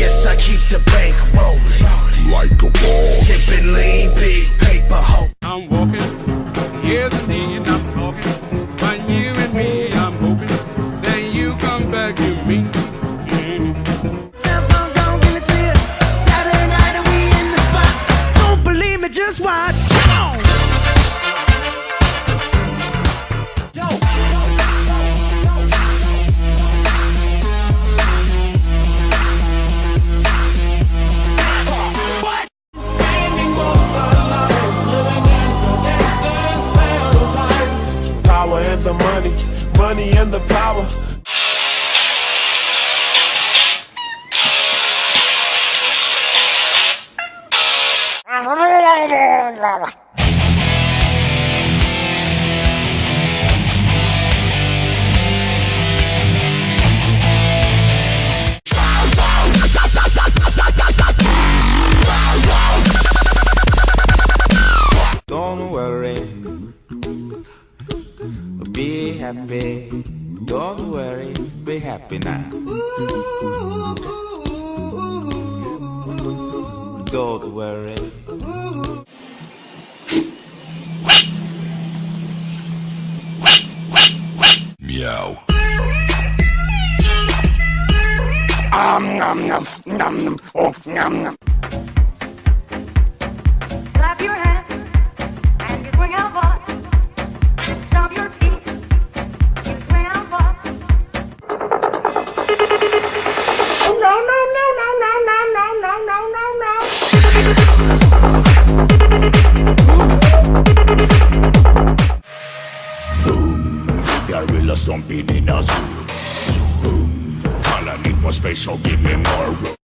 Yes, I keep the bank rolling like a ball. Sipping lean, big paper hoe. I'm walking, years indeed, I'm talking. But you and me, I'm hoping that you come back to me. Telephone gon' give it to you. Saturday night and we in the spot. Don't believe me, just watch. Come on. Power and the money and the power. Don't worry, be happy. Don't worry, be happy now. Don't worry. Meow. Nom nom nom nom. Oh nom nom. Clap your hands and you swing out far. Stomp your feet, you swing out far. Oh, no, no, no, no, no, no, no, no, no, no, no. Gorilla stomping in a zoo. Boom. All I need was space, so give me more room.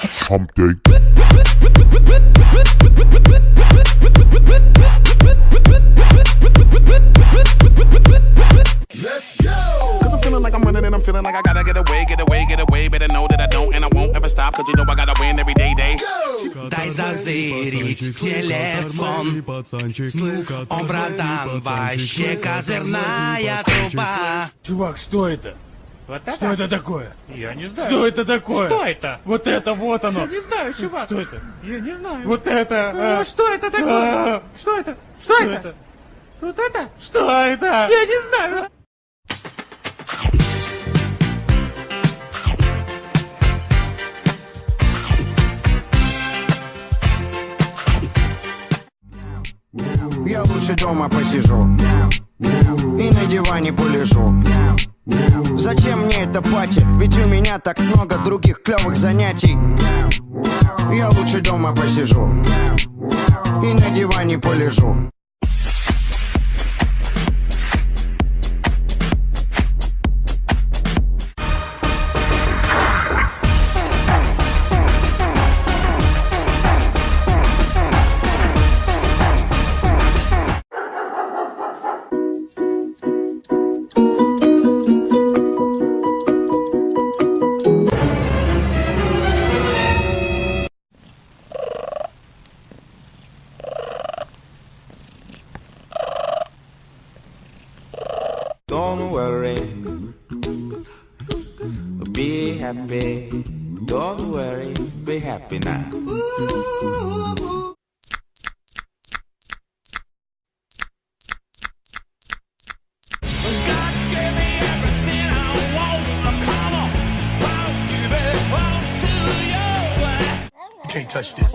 It's hump day. Let's go. Cause I'm feeling like I'm running and I'm feeling like I gotta get away, get away, get away. Better know that I don't and I won't ever stop. Cause you know I gotta win every day. Дай зазырить телефон. О, братан, вообще козырная труба. Чувак, что это? Вот это? Что это такое? Я не знаю. Что это такое? Что это? Вот это, вот оно. Я не знаю, чувак. Что это? Я не знаю. Вот это. Что это такое? Что это? Что это? Вот это? Что это? Я не знаю. Я лучше дома посижу и на диване полежу. Зачем мне эта пати? Ведь у меня так много других клевых занятий. Я лучше дома посижу и на диване полежу. Don't worry, be happy. Don't worry, be happy now. Can't touch this.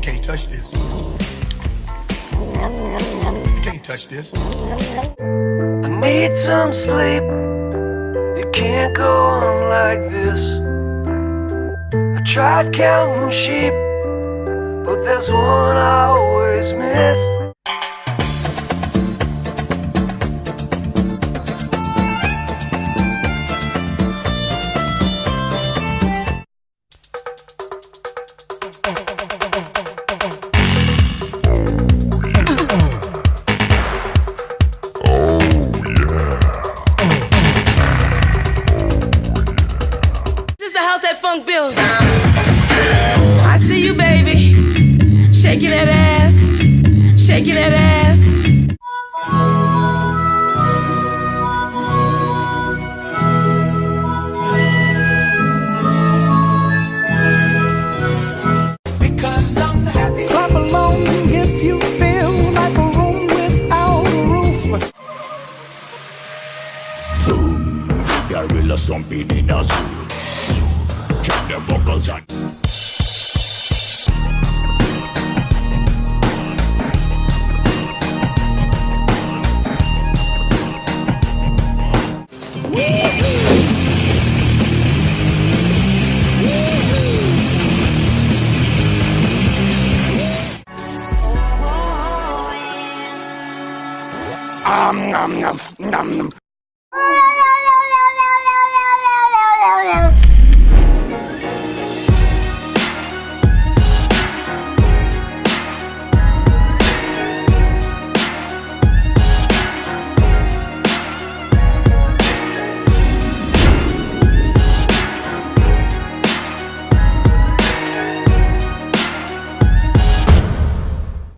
Can't touch this. Can't touch this. I need some sleep. You can't go on like this. I tried counting sheep, but there's one I always miss. That funk building. I see you, baby, shaking that ass, shaking that ass. Because I'm happy. Clap along if you feel like a room without a roof. Boom, gorilla stomping in a zoo. Check the vocals on. Nom nom nom nom.